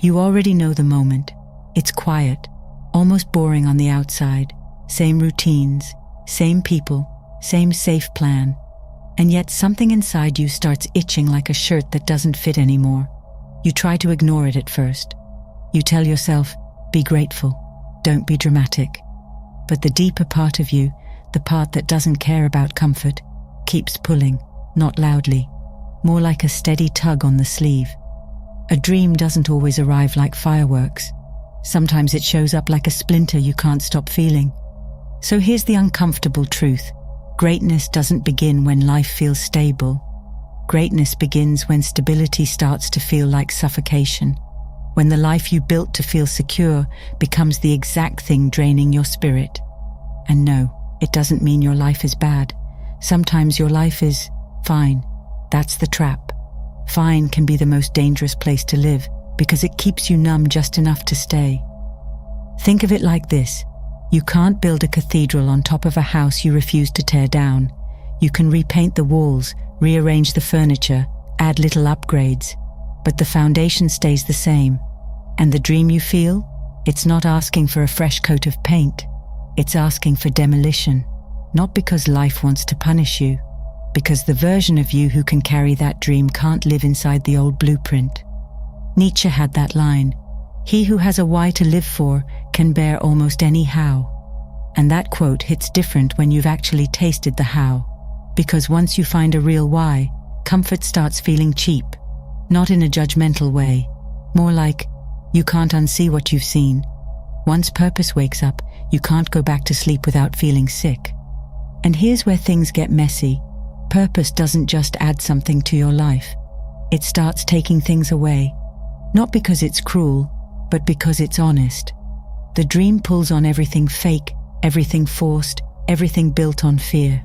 You already know the moment. It's quiet, almost boring on the outside, same routines, same people, same safe plan. And yet something inside you starts itching like a shirt that doesn't fit anymore. You try to ignore it at first. You tell yourself, be grateful, don't be dramatic. But the deeper part of you, the part that doesn't care about comfort, keeps pulling, not loudly, more like a steady tug on the sleeve. A dream doesn't always arrive like fireworks. Sometimes it shows up like a splinter you can't stop feeling. So here's the uncomfortable truth. Greatness doesn't begin when life feels stable. Greatness begins when stability starts to feel like suffocation. When the life you built to feel secure becomes the exact thing draining your spirit. And no, it doesn't mean your life is bad. Sometimes your life is fine. That's the trap. Fine can be the most dangerous place to live because it keeps you numb just enough to stay. Think of it like this. You can't build a cathedral on top of a house you refuse to tear down. You can repaint the walls, rearrange the furniture, add little upgrades, but the foundation stays the same. And the dream you feel? It's not asking for a fresh coat of paint. It's asking for demolition. Not because life wants to punish you, because the version of you who can carry that dream can't live inside the old blueprint. Nietzsche had that line, "He who has a why to live for can bear almost any how." And that quote hits different when you've actually tasted the how. Because once you find a real why, comfort starts feeling cheap. Not in a judgmental way. More like, you can't unsee what you've seen. Once purpose wakes up, you can't go back to sleep without feeling sick. And here's where things get messy. Purpose doesn't just add something to your life. It starts taking things away. Not because it's cruel, but because it's honest. The dream pulls on everything fake, everything forced, everything built on fear.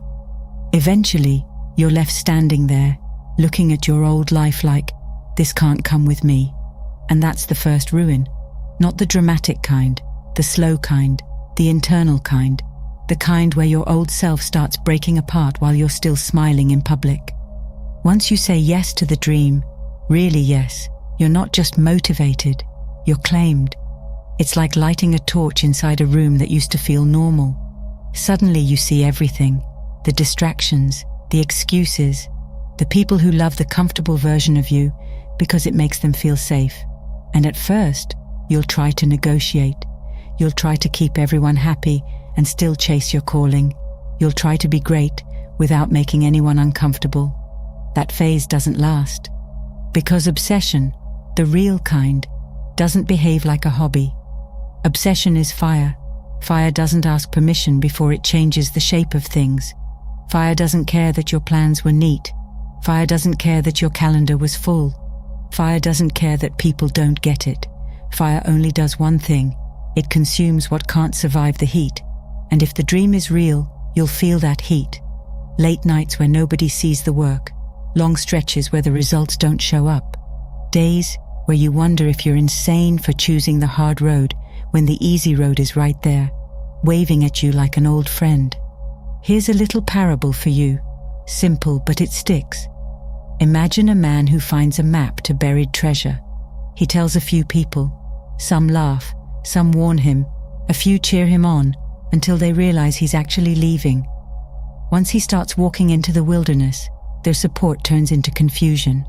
Eventually, you're left standing there, looking at your old life like, this can't come with me. And that's the first ruin. Not the dramatic kind, the slow kind, the internal kind, the kind where your old self starts breaking apart while you're still smiling in public. Once you say yes to the dream, really yes, you're not just motivated, you're claimed. It's like lighting a torch inside a room that used to feel normal. Suddenly you see everything, the distractions, the excuses, the people who love the comfortable version of you because it makes them feel safe. And at first, you'll try to negotiate. You'll try to keep everyone happy and still chase your calling. You'll try to be great without making anyone uncomfortable. That phase doesn't last. Because obsession, the real kind, doesn't behave like a hobby. Obsession is fire. Fire doesn't ask permission before it changes the shape of things. Fire doesn't care that your plans were neat. Fire doesn't care that your calendar was full. Fire doesn't care that people don't get it. Fire only does one thing. It consumes what can't survive the heat. And if the dream is real, you'll feel that heat. Late nights where nobody sees the work. Long stretches where the results don't show up. Days where you wonder if you're insane for choosing the hard road when the easy road is right there, waving at you like an old friend. Here's a little parable for you. Simple, but it sticks. Imagine a man who finds a map to buried treasure. He tells a few people. Some laugh, some warn him, a few cheer him on, until they realize he's actually leaving. Once he starts walking into the wilderness, their support turns into confusion.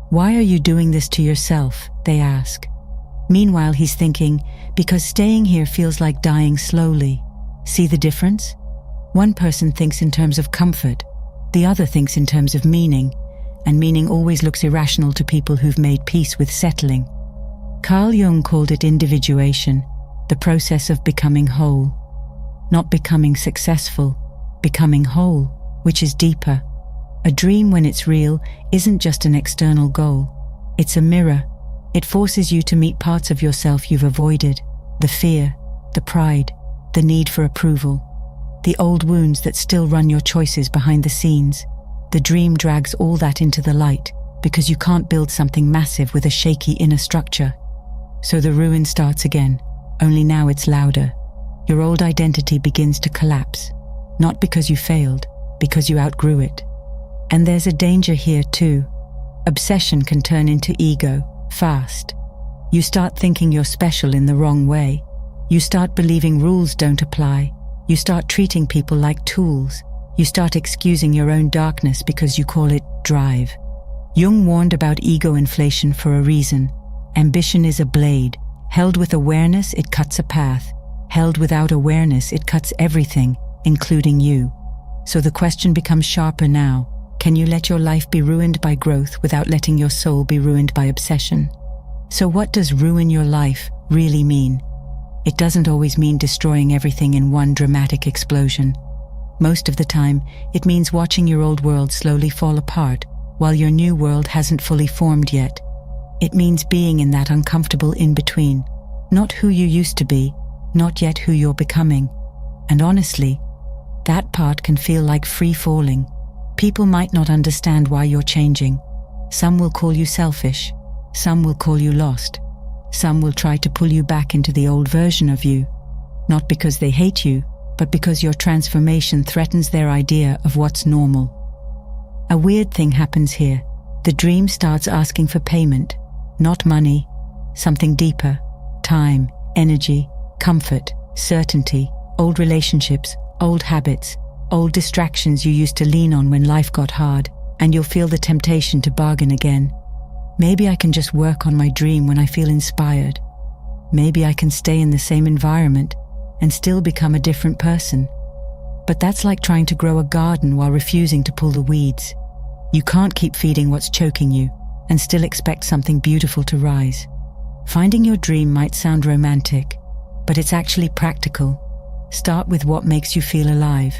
"Why are you doing this to yourself?" they ask. Meanwhile, he's thinking, because staying here feels like dying slowly. See the difference? One person thinks in terms of comfort, the other thinks in terms of meaning, and meaning always looks irrational to people who've made peace with settling. Carl Jung called it individuation, the process of becoming whole. Not becoming successful, becoming whole, which is deeper. A dream, when it's real, isn't just an external goal. It's a mirror. It forces you to meet parts of yourself you've avoided, the fear, the pride, the need for approval, the old wounds that still run your choices behind the scenes. The dream drags all that into the light because you can't build something massive with a shaky inner structure. So the ruin starts again, only now it's louder. Your old identity begins to collapse, not because you failed, because you outgrew it. And there's a danger here too. Obsession can turn into ego, fast. You start thinking you're special in the wrong way. You start believing rules don't apply. You start treating people like tools. You start excusing your own darkness because you call it drive. Jung warned about ego inflation for a reason. Ambition is a blade. Held with awareness, it cuts a path. Held without awareness, it cuts everything, including you. So the question becomes sharper now. Can you let your life be ruined by growth without letting your soul be ruined by obsession? So what does ruin your life really mean? It doesn't always mean destroying everything in one dramatic explosion. Most of the time, it means watching your old world slowly fall apart while your new world hasn't fully formed yet. It means being in that uncomfortable in-between, not who you used to be, not yet who you're becoming. And honestly, that part can feel like free falling. People might not understand why you're changing. Some will call you selfish. Some will call you lost. Some will try to pull you back into the old version of you, not because they hate you, but because your transformation threatens their idea of what's normal. A weird thing happens here. The dream starts asking for payment, not money, something deeper: time, energy, comfort, certainty, old relationships, old habits, old distractions you used to lean on when life got hard, and you'll feel the temptation to bargain again. Maybe I can just work on my dream when I feel inspired. Maybe I can stay in the same environment and still become a different person. But that's like trying to grow a garden while refusing to pull the weeds. You can't keep feeding what's choking you and still expect something beautiful to rise. Finding your dream might sound romantic, but it's actually practical. Start with what makes you feel alive.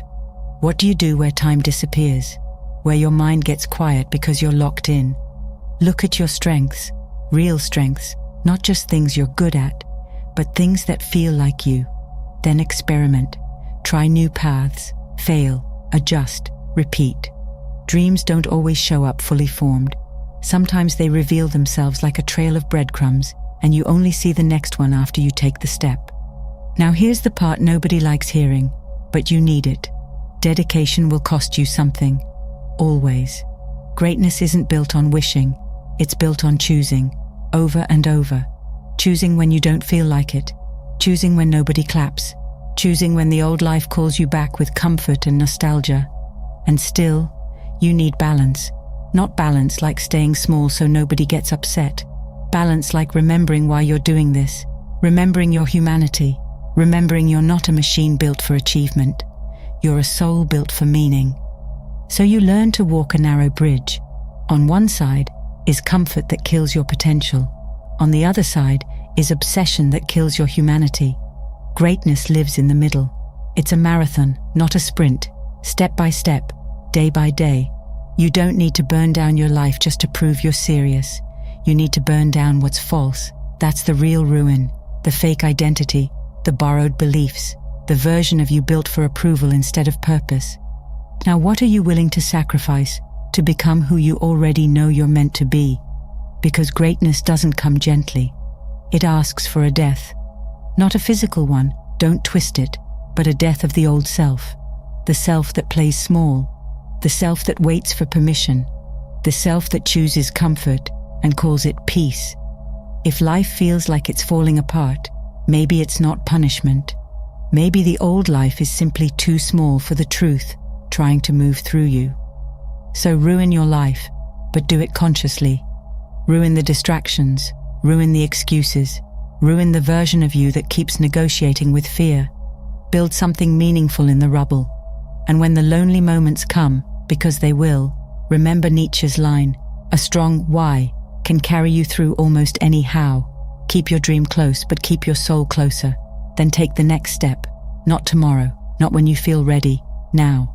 What do you do where time disappears? Where your mind gets quiet because you're locked in? Look at your strengths, real strengths, not just things you're good at, but things that feel like you. Then experiment. Try new paths. Fail. Adjust. Repeat. Dreams don't always show up fully formed. Sometimes they reveal themselves like a trail of breadcrumbs, and you only see the next one after you take the step. Now here's the part nobody likes hearing, but you need it. Dedication will cost you something. Always. Greatness isn't built on wishing. It's built on choosing, over and over. Choosing when you don't feel like it. Choosing when nobody claps. Choosing when the old life calls you back with comfort and nostalgia. And still, you need balance. Not balance like staying small so nobody gets upset. Balance like remembering why you're doing this. Remembering your humanity. Remembering you're not a machine built for achievement. You're a soul built for meaning. So you learn to walk a narrow bridge. On one side is comfort that kills your potential. On the other side is obsession that kills your humanity. Greatness lives in the middle. It's a marathon, not a sprint. Step by step, day by day. You don't need to burn down your life just to prove you're serious. You need to burn down what's false. That's the real ruin, the fake identity, the borrowed beliefs, the version of you built for approval instead of purpose. Now what are you willing to sacrifice to become who you already know you're meant to be? Because greatness doesn't come gently. It asks for a death. Not a physical one, don't twist it, but a death of the old self. The self that plays small. The self that waits for permission. The self that chooses comfort and calls it peace. If life feels like it's falling apart, maybe it's not punishment. Maybe the old life is simply too small for the truth trying to move through you. So ruin your life, but do it consciously. Ruin the distractions, ruin the excuses, ruin the version of you that keeps negotiating with fear. Build something meaningful in the rubble. And when the lonely moments come, because they will, remember Nietzsche's line, a strong why can carry you through almost any how. Keep your dream close, but keep your soul closer. Then take the next step. Not tomorrow, not when you feel ready, now.